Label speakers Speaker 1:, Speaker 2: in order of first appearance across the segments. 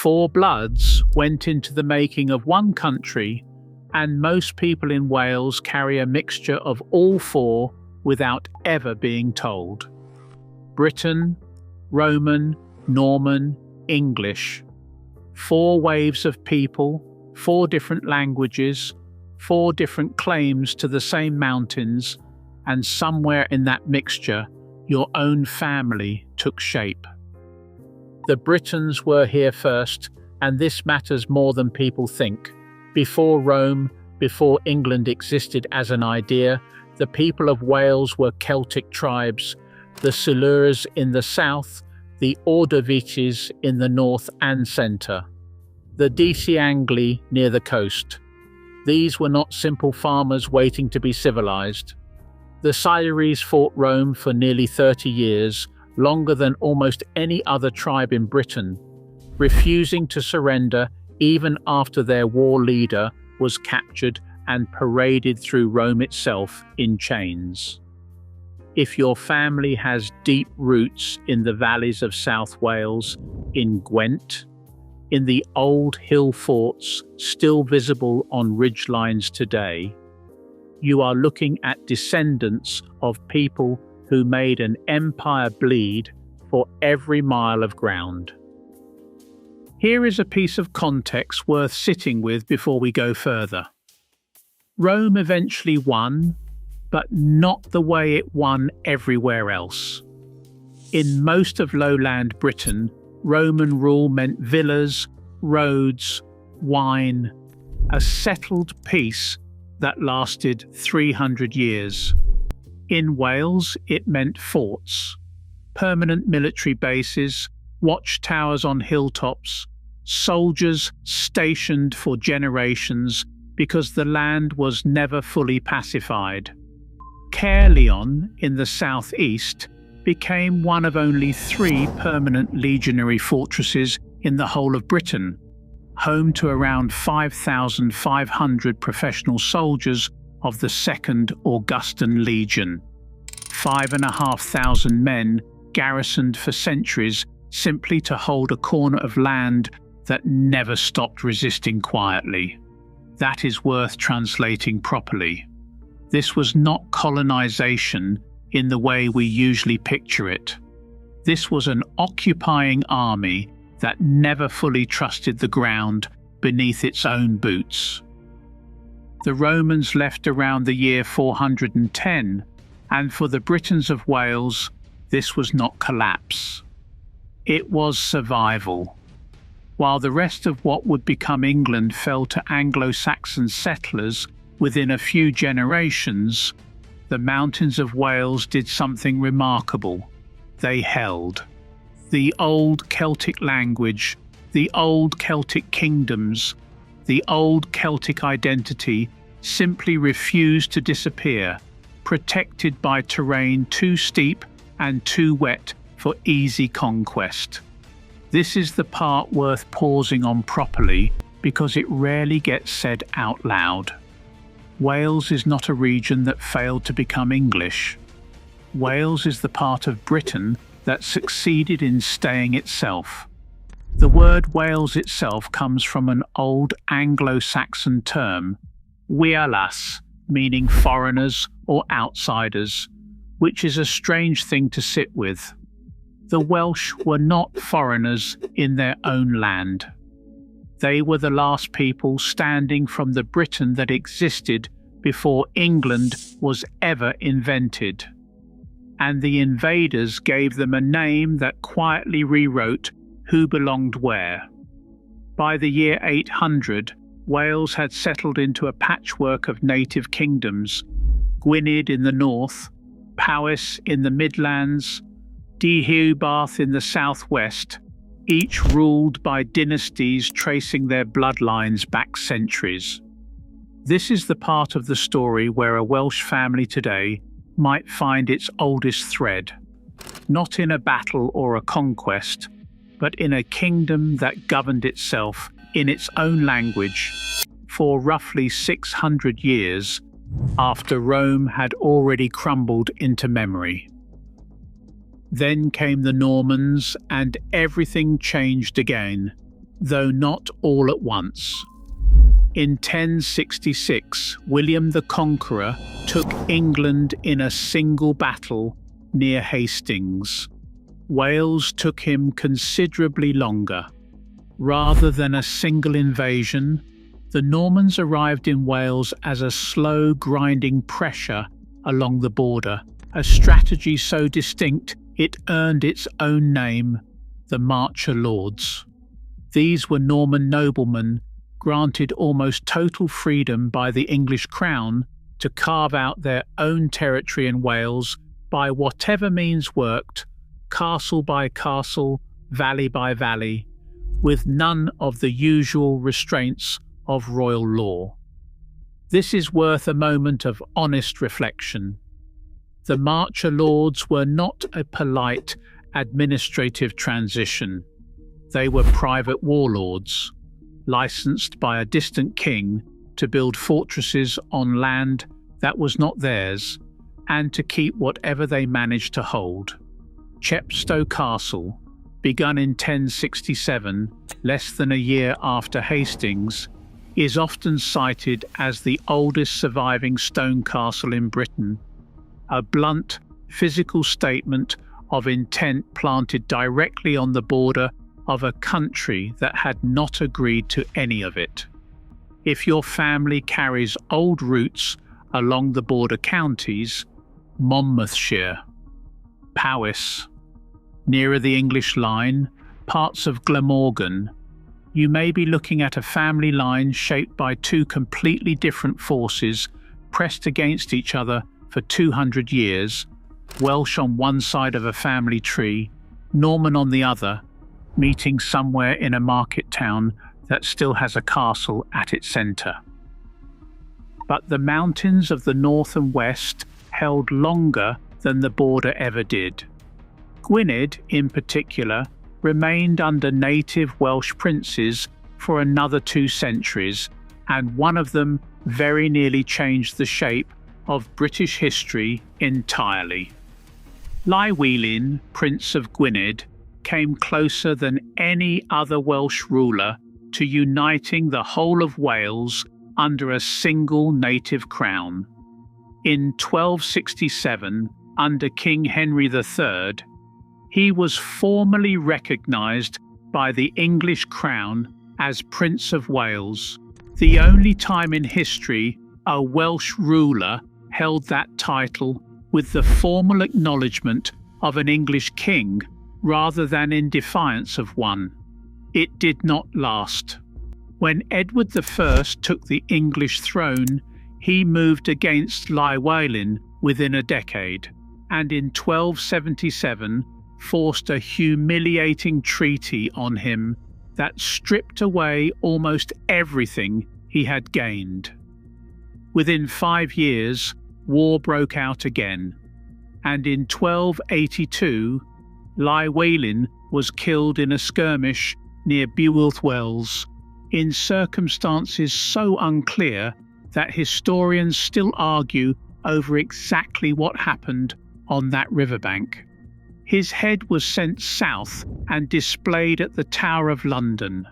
Speaker 1: 4 bloods went into the making of one country, and most people in Wales carry a mixture of all 4 without ever being told. Briton, Roman, Norman, English. 4 waves of people, 4 different languages, 4 different claims to the same mountains, and somewhere in that mixture, your own family took shape. The Britons were here first, and this matters more than people think. Before Rome, before England existed as an idea, the people of Wales were Celtic tribes, the Silures in the south, the Ordovices in the north and centre, the Disi Angli near the coast. These were not simple farmers waiting to be civilised. The Silures fought Rome for nearly 30 years, longer than almost any other tribe in Britain, refusing to surrender even after their war leader was captured and paraded through Rome itself in chains. If your family has deep roots in the valleys of South Wales, in Gwent, in the old hill forts still visible on ridgelines today, you are looking at descendants of people who made an empire bleed for every mile of ground. Here is a piece of context worth sitting with before we go further. Rome eventually won, but not the way it won everywhere else. In most of lowland Britain, Roman rule meant villas, roads, wine, a settled peace that lasted 300 years. In Wales, it meant forts, permanent military bases, watchtowers on hilltops, soldiers stationed for generations because the land was never fully pacified. Caerleon in the southeast became one of only 3 permanent legionary fortresses in the whole of Britain, home to around 5,500 professional soldiers of the 2nd Augustan Legion, 5,500 men garrisoned for centuries simply to hold a corner of land that never stopped resisting quietly. That is worth translating properly. This was not colonization in the way we usually picture it. This was an occupying army that never fully trusted the ground beneath its own boots. The Romans left around the year 410, and for the Britons of Wales, this was not collapse. It was survival. While the rest of what would become England fell to Anglo-Saxon settlers within a few generations, the mountains of Wales did something remarkable. They held. The old Celtic language, the old Celtic kingdoms, the old Celtic identity simply refused to disappear, protected by terrain too steep and too wet for easy conquest. This is the part worth pausing on properly because it rarely gets said out loud. Wales is not a region that failed to become English. Wales is the part of Britain that succeeded in staying itself. The word Wales itself comes from an old Anglo-Saxon term, Wialas, meaning foreigners or outsiders, which is a strange thing to sit with. The Welsh were not foreigners in their own land. They were the last people standing from the Britain that existed before England was ever invented. And the invaders gave them a name that quietly rewrote who belonged where. By the year 800, Wales had settled into a patchwork of native kingdoms, Gwynedd in the north, Powys in the Midlands, Deheubarth in the southwest, each ruled by dynasties tracing their bloodlines back centuries. This is the part of the story where a Welsh family today might find its oldest thread, not in a battle or a conquest, but in a kingdom that governed itself in its own language for roughly 600 years after Rome had already crumbled into memory. Then came the Normans and everything changed again. though not all at once. In 1066, William the Conqueror took England in a single battle near Hastings. Wales took him considerably longer. Rather than a single invasion, the Normans arrived in Wales as a slow, grinding pressure along the border, a strategy so distinct it earned its own name, the Marcher Lords. These were Norman noblemen granted almost total freedom by the English crown to carve out their own territory in Wales by whatever means worked, castle by castle, valley by valley, with none of the usual restraints of royal law. This is worth a moment of honest reflection. The Marcher Lords were not a polite administrative transition. They were private warlords, licensed by a distant king to build fortresses on land that was not theirs and to keep whatever they managed to hold. Chepstow Castle, begun in 1067, less than a year after Hastings, is often cited as the oldest surviving stone castle in Britain, a blunt, physical statement of intent planted directly on the border of a country that had not agreed to any of it. If your family carries old roots along the border counties, Monmouthshire, Powys, nearer the English line, parts of Glamorgan, you may be looking at a family line shaped by two completely different forces pressed against each other for 200 years, Welsh on one side of a family tree, Norman on the other, meeting somewhere in a market town that still has a castle at its centre. But the mountains of the north and west held longer than the border ever did. Gwynedd, in particular, remained under native Welsh princes for another 2 centuries, and one of them very nearly changed the shape of British history entirely. Llywelyn, Prince of Gwynedd, came closer than any other Welsh ruler to uniting the whole of Wales under a single native crown. In 1267, under King Henry III, he was formally recognised by the English crown as Prince of Wales, the only time in history a Welsh ruler held that title with the formal acknowledgement of an English king rather than in defiance of one. It did not last. When Edward I took the English throne, he moved against Llywelyn within a decade, and in 1277 forced a humiliating treaty on him that stripped away almost everything he had gained. Within 5 years, war broke out again, and in 1282, Llywelyn was killed in a skirmish near Builth Wells, in circumstances so unclear that historians still argue over exactly what happened on that riverbank. His head was sent south and displayed at the Tower of London.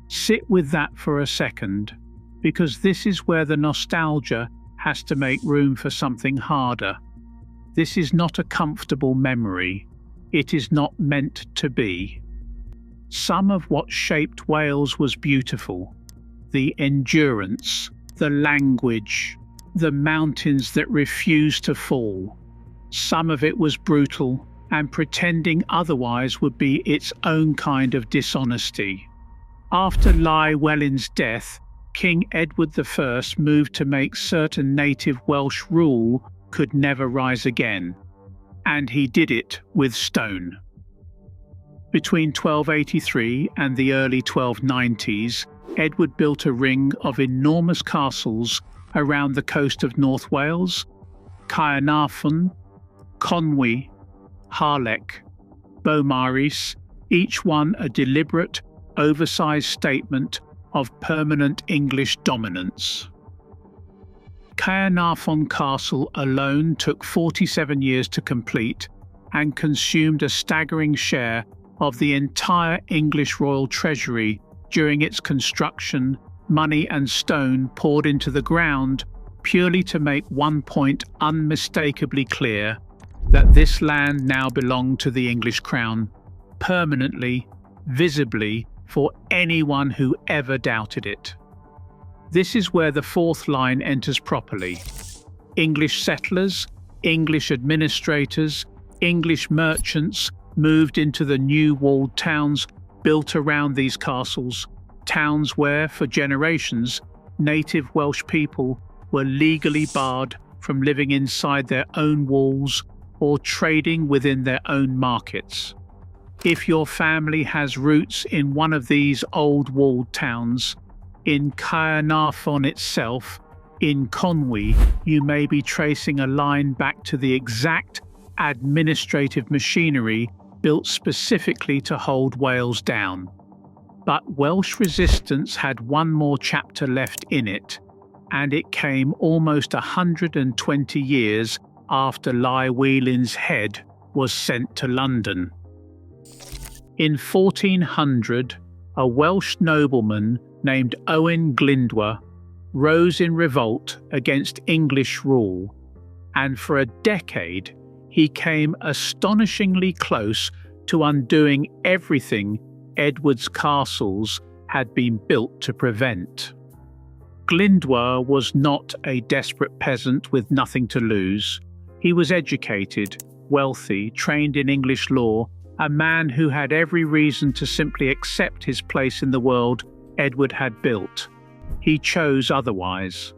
Speaker 1: Sit with that for a second, because this is where the nostalgia has to make room for something harder. This is not a comfortable memory. It is not meant to be. Some of what shaped Wales was beautiful. The endurance, the language, the mountains that refused to fall. Some of it was brutal, and pretending otherwise would be its own kind of dishonesty. After Llywelyn's death, King Edward I moved to make certain native Welsh rule could never rise again, and he did it with stone. Between 1283 and the early 1290s, Edward built a ring of enormous castles around the coast of North Wales, Caernarfon, Conwy, Harlech, Beaumaris, each one a deliberate, oversized statement of permanent English dominance. Caernarfon Castle alone took 47 years to complete and consumed a staggering share of the entire English royal treasury during its construction, money and stone poured into the ground purely to make one point unmistakably clear, that this land now belonged to the English crown, permanently, visibly, for anyone who ever doubted it. This is where the fourth line enters properly. English settlers, English administrators, English merchants moved into the new walled towns built around these castles, towns where, for generations, native Welsh people were legally barred from living inside their own walls or trading within their own markets. If your family has roots in one of these old walled towns, in Caernarfon itself, in Conwy, you may be tracing a line back to the exact administrative machinery built specifically to hold Wales down. But Welsh resistance had one more chapter left in it, and it came almost 120 years after Llywelyn's head was sent to London. In 1400, a Welsh nobleman named Owain Glyndŵr rose in revolt against English rule, and for a decade he came astonishingly close to undoing everything Edward's castles had been built to prevent. Glyndŵr was not a desperate peasant with nothing to lose. He was educated, wealthy, trained in English law, a man who had every reason to simply accept his place in the world Edward had built. He chose otherwise.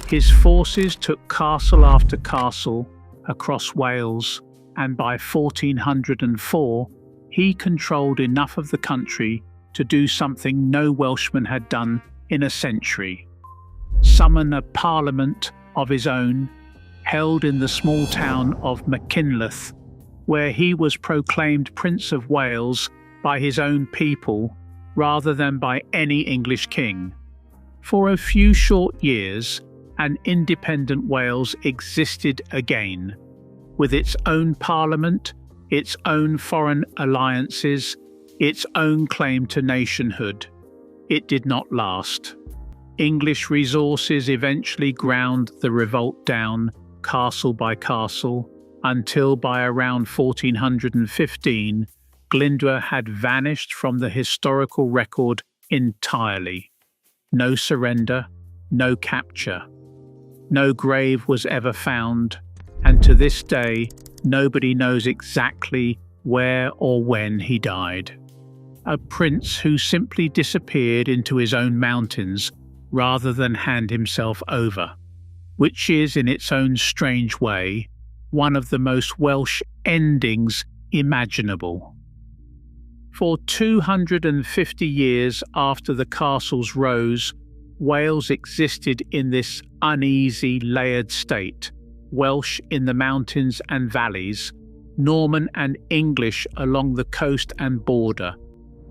Speaker 1: His forces took castle after castle across Wales, and by 1404 he controlled enough of the country to do something no Welshman had done in a century: summon a parliament of his own, held in the small town of Machynlleth, where he was proclaimed Prince of Wales by his own people rather than by any English king. For a few short years, an independent Wales existed again, with its own parliament, its own foreign alliances, its own claim to nationhood. It did not last. English resources eventually ground the revolt down, castle by castle, until by around 1415, Glyndŵr had vanished from the historical record entirely. No surrender, no capture. No grave was ever found, and to this day, nobody knows exactly where or when he died. A prince who simply disappeared into his own mountains rather than hand himself over, which is, in its own strange way, one of the most Welsh endings imaginable. For 250 years after the castles rose, Wales existed in this uneasy, layered state, Welsh in the mountains and valleys, Norman and English along the coast and border,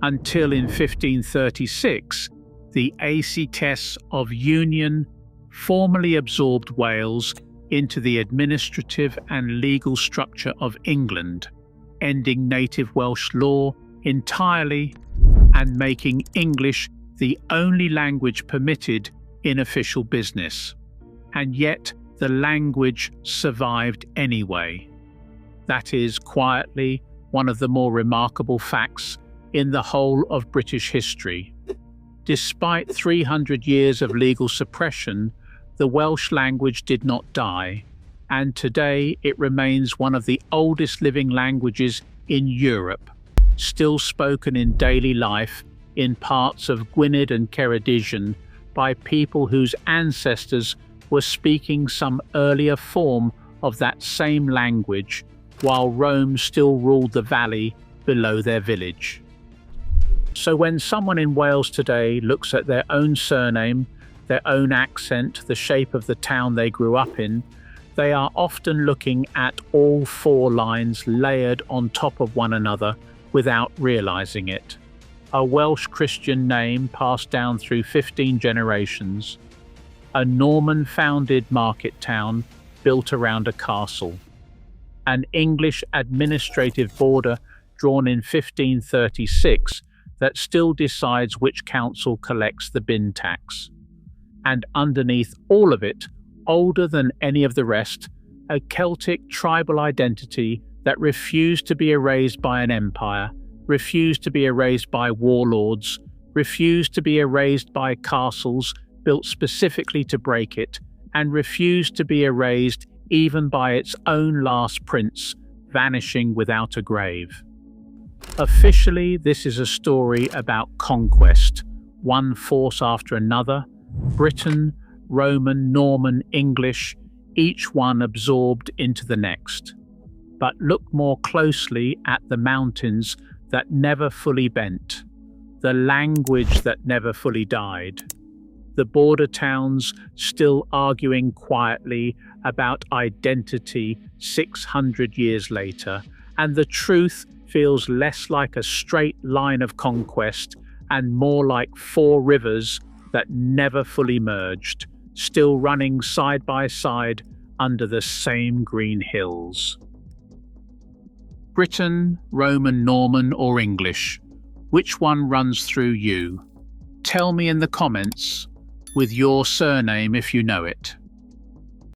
Speaker 1: until in 1536, the Acetes of Union formally absorbed Wales into the administrative and legal structure of England, ending native Welsh law entirely and making English the only language permitted in official business. And yet the language survived anyway. That is, quietly, one of the more remarkable facts in the whole of British history. Despite 300 years of legal suppression, the Welsh language did not die, and today it remains one of the oldest living languages in Europe, still spoken in daily life in parts of Gwynedd and Ceredigion by people whose ancestors were speaking some earlier form of that same language while Rome still ruled the valley below their village. So when someone in Wales today looks at their own surname, their own accent, the shape of the town they grew up in, they are often looking at all four lines layered on top of one another without realizing it. A Welsh Christian name passed down through 15 generations, a Norman-founded market town built around a castle, an English administrative border drawn in 1536, that still decides which council collects the bin tax. And underneath all of it, older than any of the rest, a Celtic tribal identity that refused to be erased by an empire, refused to be erased by warlords, refused to be erased by castles built specifically to break it, and refused to be erased even by its own last prince, vanishing without a grave. Officially, this is a story about conquest, one force after another, Briton, Roman, Norman, English, each one absorbed into the next. But look more closely at the mountains that never fully bent, the language that never fully died, the border towns still arguing quietly about identity 600 years later, and the truth feels less like a straight line of conquest and more like four rivers that never fully merged, still running side by side under the same green hills. Briton, Roman, Norman, or English? Which one runs through you? Tell me in the comments with your surname if you know it.